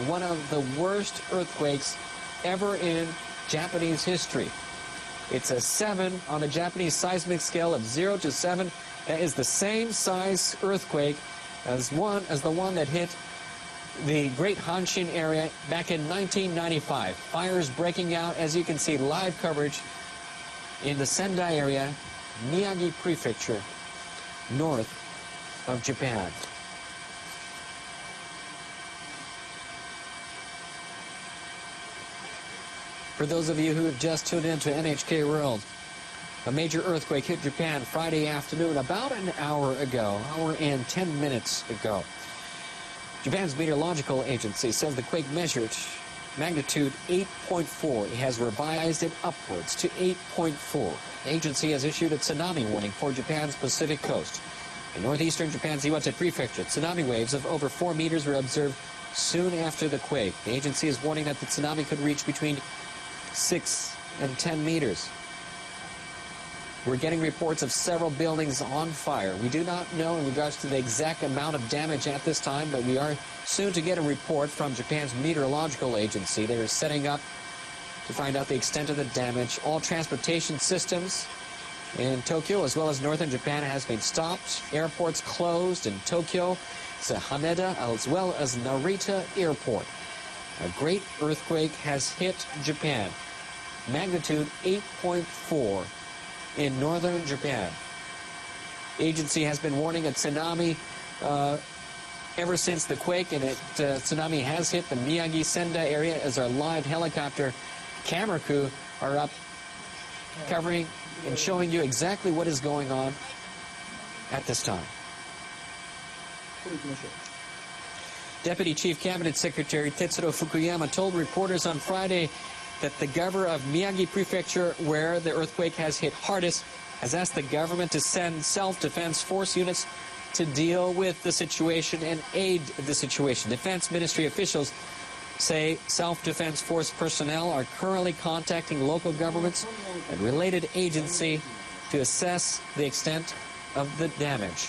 one of the worst earthquakes ever in Japanese history. It's a 7 on the Japanese seismic scale of 0 to 7. That is the same size earthquake as the one that hit the Great Hanshin area back in 1995. Fires breaking out, as you can see, live coverage in the Sendai area, Miyagi Prefecture, north of Japan. For those of you who have just tuned in to NHK World, a major earthquake hit Japan Friday afternoon about an hour ago, hour and 10 minutes ago. Japan's meteorological agency says the quake measured magnitude 8.4. It has revised it upwards to 8.4. The agency has issued a tsunami warning for Japan's Pacific coast. In northeastern Japan's Iwate Prefecture, tsunami waves of over 4 meters were observed soon after the quake. The agency is warning that the tsunami could reach between 6 and 10 meters. We're getting reports of several buildings on fire. We do not know in regards to the exact amount of damage at this time, but we are soon to get a report from Japan's meteorological agency. They are setting up to find out the extent of the damage. All transportation systems in Tokyo as well as northern Japan has been stopped. Airports closed in Tokyo, Haneda, as well as Narita Airport. A great earthquake has hit Japan. Magnitude 8.4 in northern Japan. The agency has been warning a tsunami ever since the quake, and tsunami has hit the Miyagi Sendai area as our live helicopter camera crew are up covering and showing you exactly what is going on at this time. Deputy Chief Cabinet Secretary Tetsuro Fukuyama told reporters on Friday that the governor of Miyagi Prefecture, where the earthquake has hit hardest, has asked the government to send self-defense force units to deal with the situation and aid the situation. Defense Ministry officials say self-defense force personnel are currently contacting local governments and related agency to assess the extent of the damage.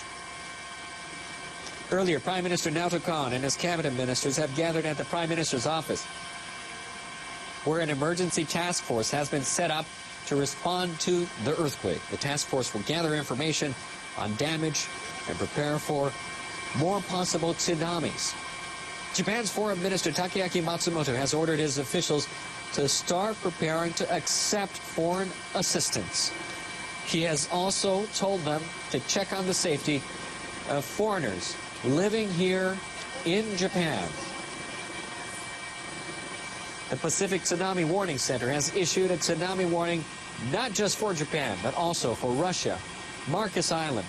Earlier, Prime Minister Naoto Kan and his cabinet ministers have gathered at the Prime Minister's office, where an emergency task force has been set up to respond to the earthquake. The task force will gather information on damage and prepare for more possible tsunamis. Japan's Foreign Minister Takeaki Matsumoto has ordered his officials to start preparing to accept foreign assistance. He has also told them to check on the safety of foreigners living here in Japan. The Pacific Tsunami Warning Center has issued a tsunami warning not just for Japan, but also for Russia, Marcus Island,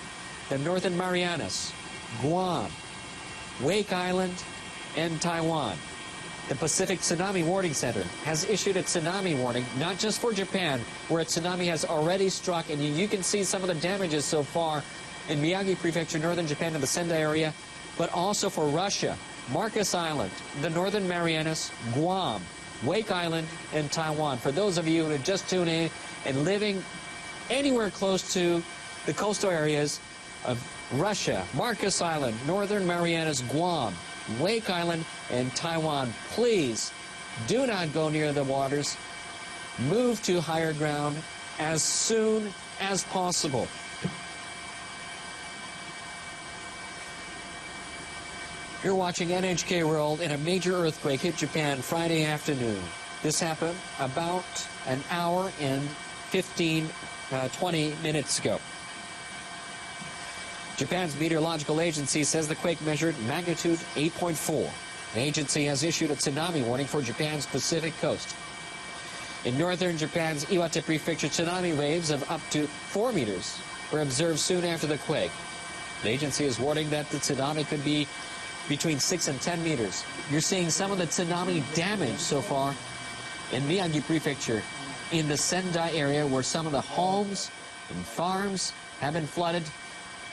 the Northern Marianas, Guam, Wake Island, and Taiwan. The Pacific Tsunami Warning Center has issued a tsunami warning not just for Japan, where a tsunami has already struck, and you can see some of the damages so far in Miyagi Prefecture, northern Japan, and the Sendai area, but also for Russia, Marcus Island, the Northern Marianas, Guam, Wake Island, and Taiwan. For those of you who have just tuned in and living anywhere close to the coastal areas of Russia, Marcus Island, Northern Marianas, Guam, Wake Island, and Taiwan, please do not go near the waters. Move to higher ground as soon as possible. You're watching NHK World, and a major earthquake hit Japan Friday afternoon. This happened about an hour and 20 minutes ago. Japan's meteorological agency says the quake measured magnitude 8.4. The agency has issued a tsunami warning for Japan's Pacific coast. In northern Japan's Iwate Prefecture, tsunami waves of up to 4 meters were observed soon after the quake. The agency is warning that the tsunami could be between 6 and 10 meters. You're seeing some of the tsunami damage so far in Miyagi Prefecture, in the Sendai area, where some of the homes and farms have been flooded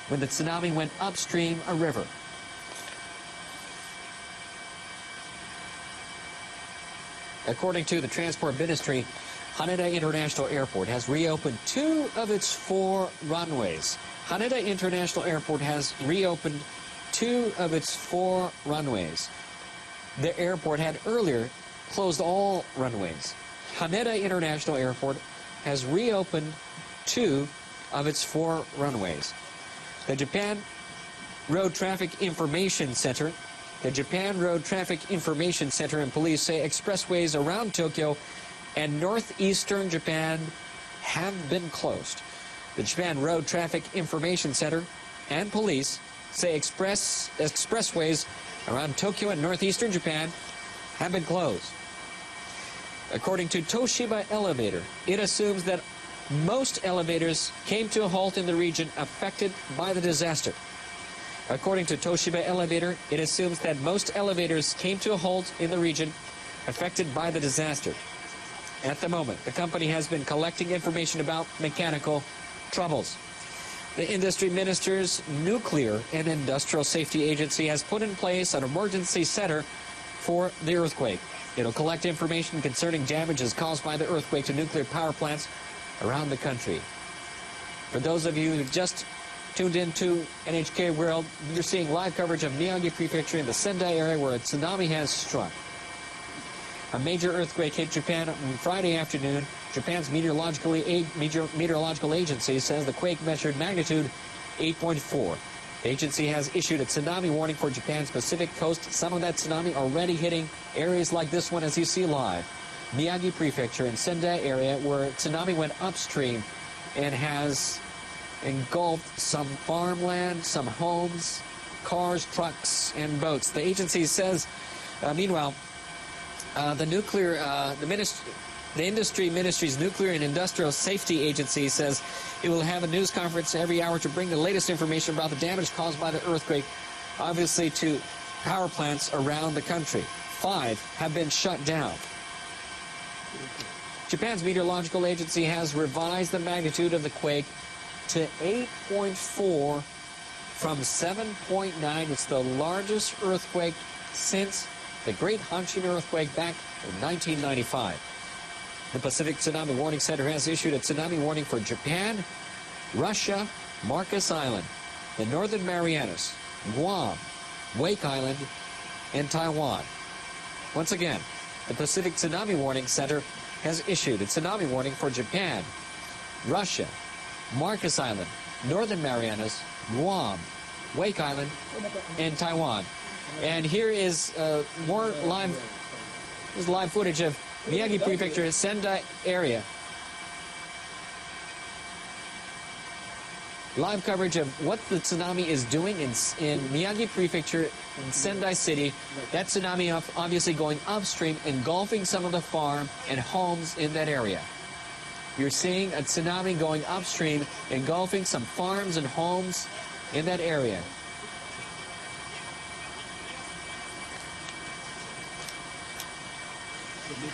when the tsunami went upstream a river. According to the Transport Ministry, Haneda International Airport has reopened 2 of its 4 runways. Haneda International Airport has reopened 2 of its 4 runways. The airport had earlier closed all runways. Haneda International Airport has reopened 2 of its 4 runways. The Japan Road Traffic Information Center and police say expressways around Tokyo and northeastern Japan have been closed. The Japan Road Traffic Information Center and police say expressways around Tokyo and northeastern Japan have been closed. According to Toshiba Elevator, it assumes that most elevators came to a halt in the region affected by the disaster. According to Toshiba Elevator, it assumes that most elevators came to a halt in the region affected by the disaster. At the moment, the company has been collecting information about mechanical troubles. The Industry Minister's Nuclear and Industrial Safety Agency has put in place an emergency center for the earthquake. It'll collect information concerning damages caused by the earthquake to nuclear power plants around the country. For those of you who've just tuned into NHK World, you're seeing live coverage of Miyagi Prefecture in the Sendai area where a tsunami has struck. A major earthquake hit Japan on Friday afternoon. Japan's meteorological agency says the quake measured magnitude 8.4. The agency has issued a tsunami warning for Japan's Pacific coast. Some of that tsunami already hitting areas like this one as you see live. Miyagi Prefecture in Sendai area where tsunami went upstream and has engulfed some farmland, some homes, cars, trucks, and boats. The agency says, meanwhile, the Industry Ministry's Nuclear and Industrial Safety Agency says it will have a news conference every hour to bring the latest information about the damage caused by the earthquake, obviously to power plants around the country. 5 have been shut down. Japan's meteorological agency has revised the magnitude of the quake to 8.4 from 7.9. It's the largest earthquake since the Great Hanshin earthquake back in 1995. The Pacific Tsunami Warning Center has issued a tsunami warning for Japan, Russia, Marcus Island, the Northern Marianas, Guam, Wake Island, and Taiwan. Once again, the Pacific Tsunami Warning Center has issued a tsunami warning for Japan, Russia, Marcus Island, Northern Marianas, Guam, Wake Island, and Taiwan. And here is more live footage of Miyagi Prefecture, Sendai area. Live coverage of what the tsunami is doing in Miyagi Prefecture in Sendai City. That tsunami obviously going upstream, engulfing some of the farm and homes in that area. You're seeing a tsunami going upstream, engulfing some farms and homes in that area.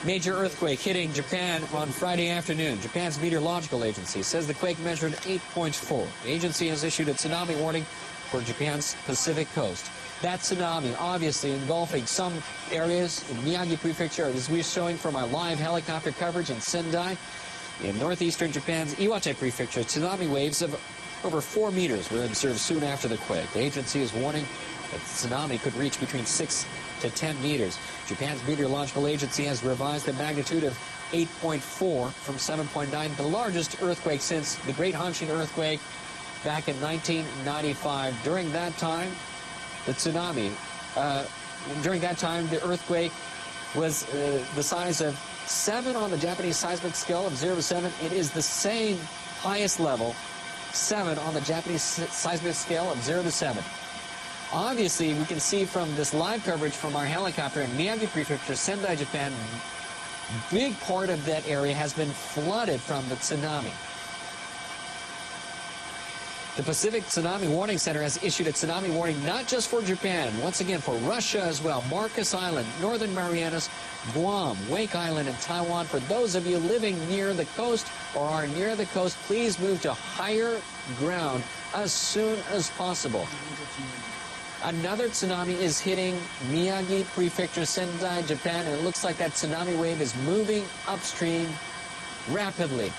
Major earthquake hitting Japan on Friday afternoon. Japan's meteorological agency says the quake measured 8.4. The agency has issued a tsunami warning for Japan's Pacific coast. That tsunami obviously engulfing some areas in Miyagi Prefecture, as we're showing from our live helicopter coverage in Sendai. In northeastern Japan's Iwate Prefecture, tsunami waves of over 4 meters were observed soon after the quake. The agency is warning that the tsunami could reach between 6 to 10 meters. Japan's meteorological agency has revised the magnitude of 8.4 from 7.9, the largest earthquake since the Great Hanshin earthquake back in 1995. During that time, the earthquake was the size of 7 on the Japanese seismic scale of 0 to 7. It is the same highest level, 7 on the Japanese seismic scale of 0 to 7. Obviously, we can see from this live coverage from our helicopter in Miyagi Prefecture, Sendai, Japan, big part of that area has been flooded from the tsunami. The Pacific Tsunami Warning Center has issued a tsunami warning not just for Japan, once again for Russia as well, Marcus Island, Northern Marianas, Guam, Wake Island, and Taiwan. For those of you living near the coast or are near the coast, please move to higher ground as soon as possible. Another tsunami is hitting Miyagi Prefecture, Sendai, Japan, and it looks like that tsunami wave is moving upstream rapidly.